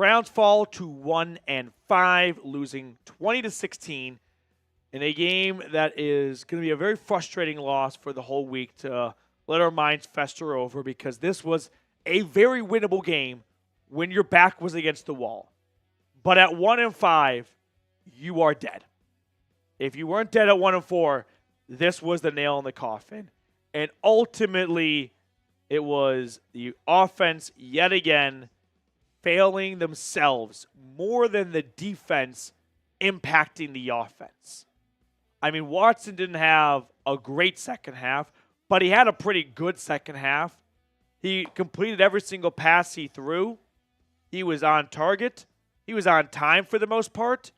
Browns fall to 1-5, losing 20-16 in a game that is going to be a very frustrating loss for the whole week to let our minds fester over, because this was a very winnable game when your back was against the wall. But at 1-5, you are dead. If you weren't dead at 1-4, this was the nail in the coffin. And ultimately, it was the offense yet again failing themselves more than the defense impacting the offense. I mean, Watson didn't have a great second half, but he had a pretty good second half. He completed every single pass he threw. He was on target. He was on time for the most part.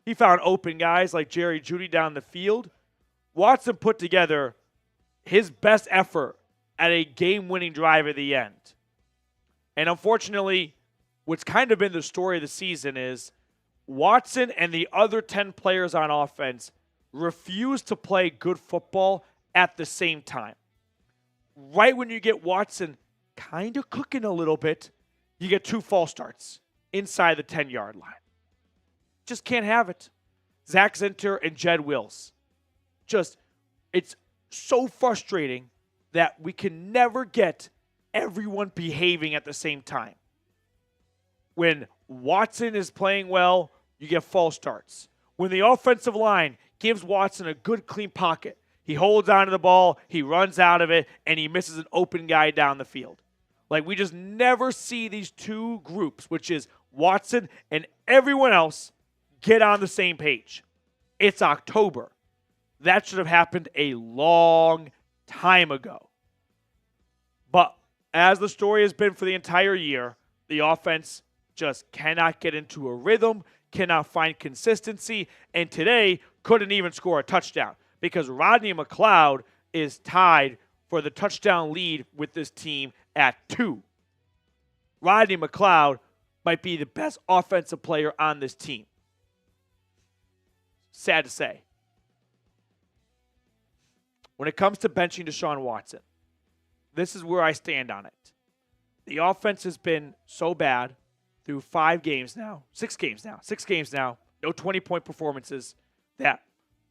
He found open guys like Jerry Jeudy down the field. Watson put together his best effort at a game-winning drive at the end. And unfortunately, what's kind of been the story of the season is Watson and the other 10 players on offense refuse to play good football at the same time. Right when you get Watson kind of cooking a little bit, you get 2 false starts inside the 10-yard line. Just can't have it. Zach Zinter and Jed Wills. It's so frustrating that we can never get everyone behaving at the same time. When Watson is playing well, you get false starts. When the offensive line gives Watson a good, clean pocket, he holds onto the ball, he runs out of it, and he misses an open guy down the field. Like, we just never see these two groups, which is Watson and everyone else, get on the same page. It's October. That should have happened a long time ago. But as the story has been for the entire year, the offense just cannot get into a rhythm, cannot find consistency, and today couldn't even score a touchdown because Rodney McLeod is tied for the touchdown lead with this team at 2. Rodney McLeod might be the best offensive player on this team. Sad to say. When it comes to benching Deshaun Watson, this is where I stand on it. The offense has been so bad through 6 games now, no 20-point performances, that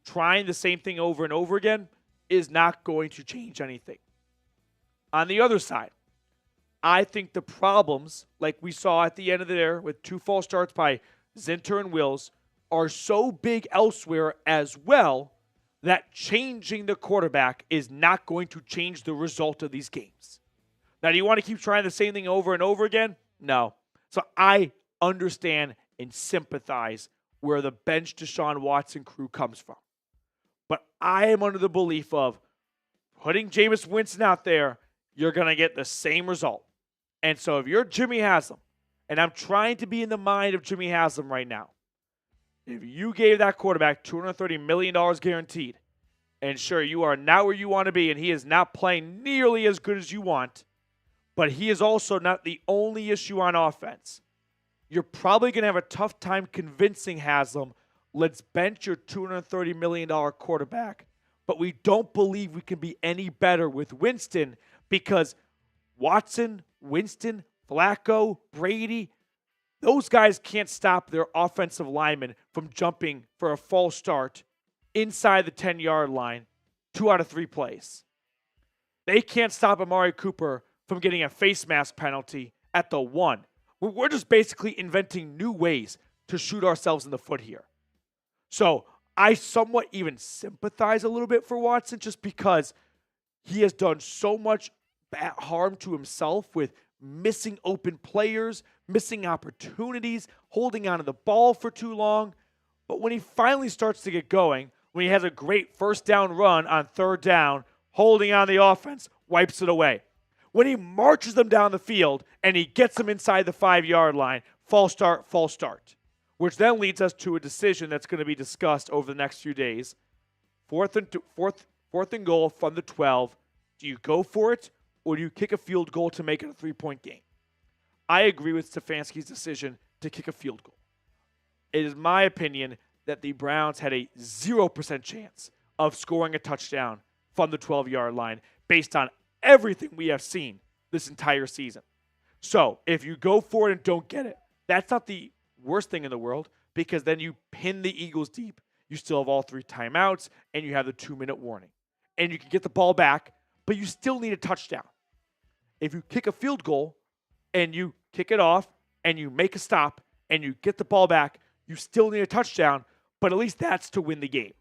trying the same thing over and over again is not going to change anything. On the other side, I think the problems, like we saw at the end of the year with 2 false starts by Zinter and Wills, are so big elsewhere as well that changing the quarterback is not going to change the result of these games. Now, do you want to keep trying the same thing over and over again? No. So I understand and sympathize where the bench Deshaun Watson crew comes from. But I am under the belief of putting Jameis Winston out there, you're going to get the same result. And so if you're Jimmy Haslam, and I'm trying to be in the mind of Jimmy Haslam right now, if you gave that quarterback $230 million guaranteed, and sure, you are not where you want to be, and he is not playing nearly as good as you want, but he is also not the only issue on offense, you're probably going to have a tough time convincing Haslam, let's bench your $230 million quarterback, but we don't believe we can be any better with Winston because Watson, Winston, Flacco, Brady, those guys can't stop their offensive linemen from jumping for a false start inside the 10-yard line 2 out of 3 plays. They can't stop Amari Cooper from getting a face mask penalty at the 1. We're just basically inventing new ways to shoot ourselves in the foot here. So I somewhat even sympathize a little bit for Watson just because he has done so much harm to himself with missing open players, missing opportunities, holding onto the ball for too long. But when he finally starts to get going, when he has a great first down run on 3rd down, holding on the offense, wipes it away. When he marches them down the field and he gets them inside the 5-yard line, false start, which then leads us to a decision that's going to be discussed over the next few days. Fourth and goal from the 12. Do you go for it, or do you kick a field goal to make it a 3-point game? I agree with Stefanski's decision to kick a field goal. It is my opinion that the Browns had a 0% chance of scoring a touchdown from the 12-yard line based on everything we have seen this entire season. So if you go for it and don't get it, That's not the worst thing in the world because then you pin the Eagles deep. You still have all 3 timeouts and you have the 2-minute warning. And you can get the ball back, but you still need a touchdown. If you kick a field goal and you kick it off and you make a stop and you get the ball back, you still need a touchdown, but at least that's to win the game.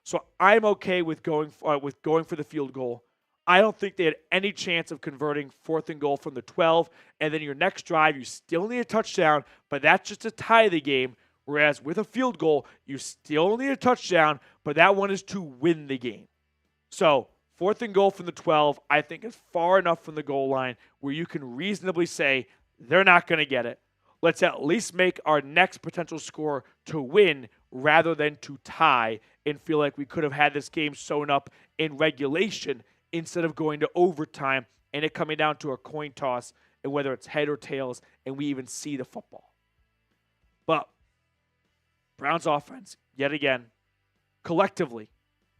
So I'm okay with going for the field goal. I don't think they had any chance of converting 4th and goal from the 12, and then your next drive, you still need a touchdown, but that's just to tie the game, whereas with a field goal, you still need a touchdown, but that one is to win the game. So 4th and goal from the 12, I think is far enough from the goal line where you can reasonably say they're not going to get it. Let's at least make our next potential score to win rather than to tie and feel like we could have had this game sewn up in regulation instead of going to overtime and it coming down to a coin toss and whether it's head or tails and we even see the football. But Browns offense, yet again, collectively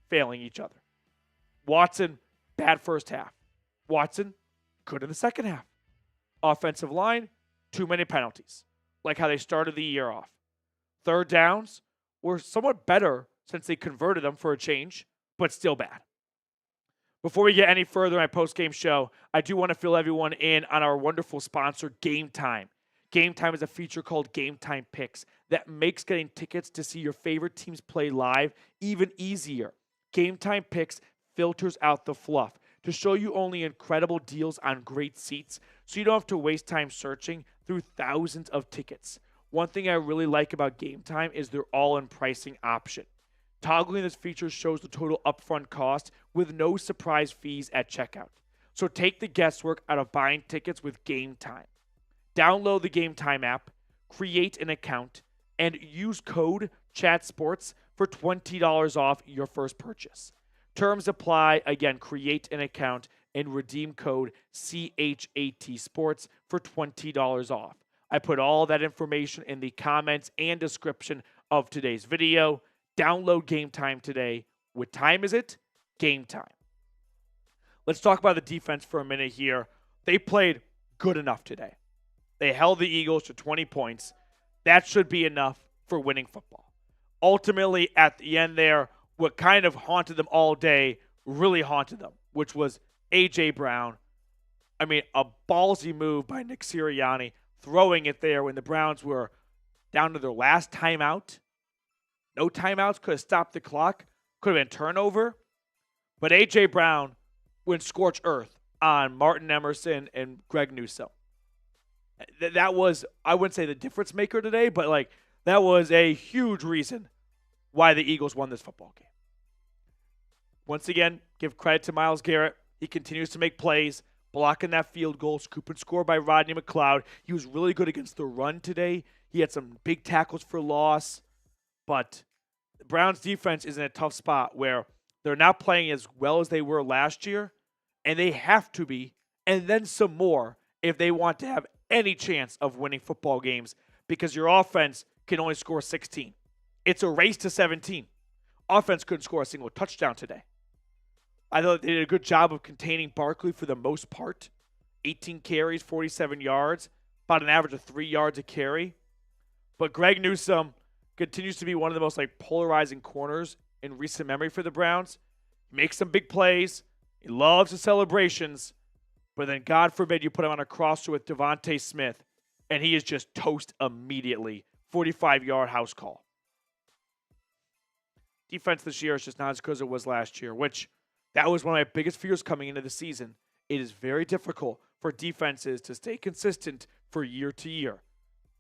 failing each other. Watson, bad first half. Watson, good in the second half. Offensive line, too many penalties, like how they started the year off. Third downs were somewhat better since they converted them for a change, but still bad. Before we get any further in my post-game show, I do want to fill everyone in on our wonderful sponsor, Game Time. Game Time is a feature called Game Time Picks that makes getting tickets to see your favorite teams play live even easier. Game Time Picks filters out the fluff to show you only incredible deals on great seats so you don't have to waste time searching through thousands of tickets. One thing I really like about Game Time is their all-in pricing option. Toggling this feature shows the total upfront cost with no surprise fees at checkout. So take the guesswork out of buying tickets with Game Time. Download the Game Time app, create an account, and use code CHATSPORTS for $20 off your first purchase. Terms apply. Again, create an account and redeem code CHAT Sports for $20 off. I put all that information in the comments and description of today's video. Download Game Time today. What time is it? Game time. Let's talk about the defense for a minute here. They played good enough today. They held the Eagles to 20 points. That should be enough for winning football. Ultimately, at the end there, what kind of haunted them all day really haunted them, which was A.J. Brown. I mean, a ballsy move by Nick Sirianni, throwing it there when the Browns were down to their last timeout. No timeouts, could have stopped the clock, could have been turnover. But A.J. Brown went scorched earth on Martin Emerson and Greg Newsome. That was, I wouldn't say the difference maker today, but like that was a huge reason why the Eagles won this football game. Once again, give credit to Myles Garrett. He continues to make plays, blocking that field goal, scoop and score by Rodney McLeod. He was really good against the run today. He had some big tackles for loss. But the Browns defense is in a tough spot where they're not playing as well as they were last year, and they have to be, and then some more if they want to have any chance of winning football games because your offense can only score 16. It's a race to 17. Offense couldn't score a single touchdown today. I thought they did a good job of containing Barkley for the most part. 18 carries, 47 yards, about an average of 3 yards a carry. But Greg Newsome continues to be one of the most polarizing corners in recent memory for the Browns. He makes some big plays. He loves the celebrations. But then God forbid you put him on a crosser with Devontae Smith, and he is just toast immediately. 45-yard house call. Defense this year is just not as good as it was last year, which that was one of my biggest fears coming into the season. It is very difficult for defenses to stay consistent for year to year.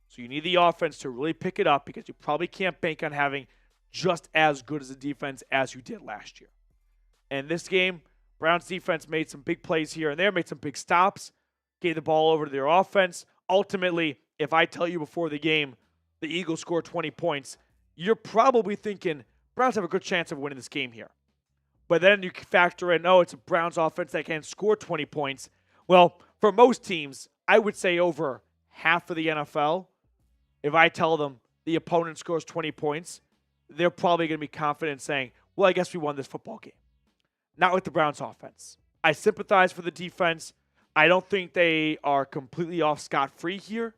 So you need the offense to really pick it up because you probably can't bank on having just as good as a defense as you did last year. And this game, Browns defense made some big plays here and there, made some big stops, gave the ball over to their offense. Ultimately, if I tell you before the game the Eagles scored 20 points, you're probably thinking Browns have a good chance of winning this game here. But then you factor in, it's a Browns offense that can score 20 points. Well, for most teams, I would say over half of the NFL, if I tell them the opponent scores 20 points, they're probably going to be confident saying, well, I guess we won this football game. Not with the Browns offense. I sympathize for the defense. I don't think they are completely off scot-free here.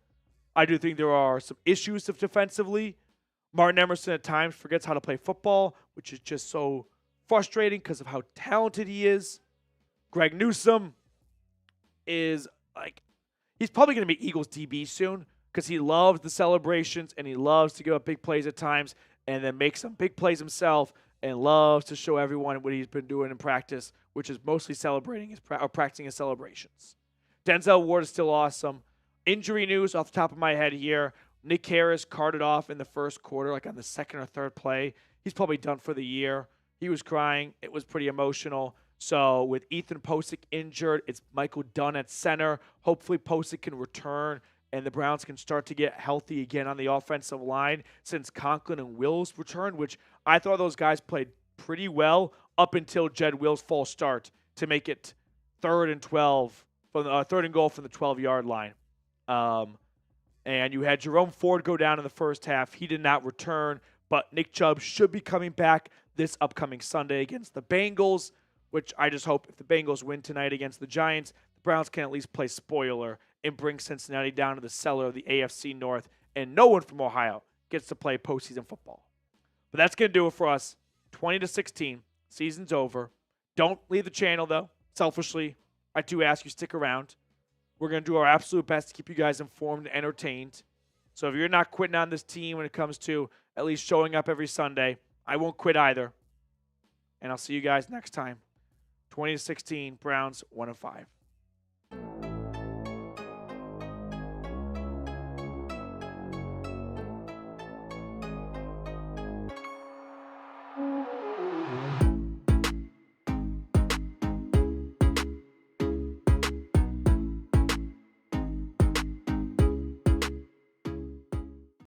I do think there are some issues defensively. Martin Emerson at times forgets how to play football, which is just so frustrating because of how talented he is. Greg Newsome is he's probably going to be Eagles DB soon because he loves the celebrations and he loves to give up big plays at times and then make some big plays himself and loves to show everyone what he's been doing in practice, which is mostly practicing his celebrations. Denzel Ward is still awesome. Injury news off the top of my head here. Nick Harris carted off in the first quarter, on the second or third play. He's probably done for the year. He was crying. It was pretty emotional. So with Ethan Posick injured, it's Michael Dunn at center. Hopefully Posick can return and the Browns can start to get healthy again on the offensive line since Conklin and Wills returned, which I thought those guys played pretty well up until Jed Wills' false start to make it 3rd and 12 from the 3rd and goal from the 12-yard line. And you had Jerome Ford go down in the first half. He did not return, but Nick Chubb should be coming back this upcoming Sunday against the Bengals, which I just hope if the Bengals win tonight against the Giants, the Browns can at least play spoiler and bring Cincinnati down to the cellar of the AFC North, and no one from Ohio gets to play postseason football. But that's going to do it for us. 20-16. Season's over. Don't leave the channel, though. Selfishly, I do ask you stick around. We're going to do our absolute best to keep you guys informed and entertained. So if you're not quitting on this team when it comes to at least showing up every Sunday, I won't quit either. And I'll see you guys next time. 20-16, Browns 1-5.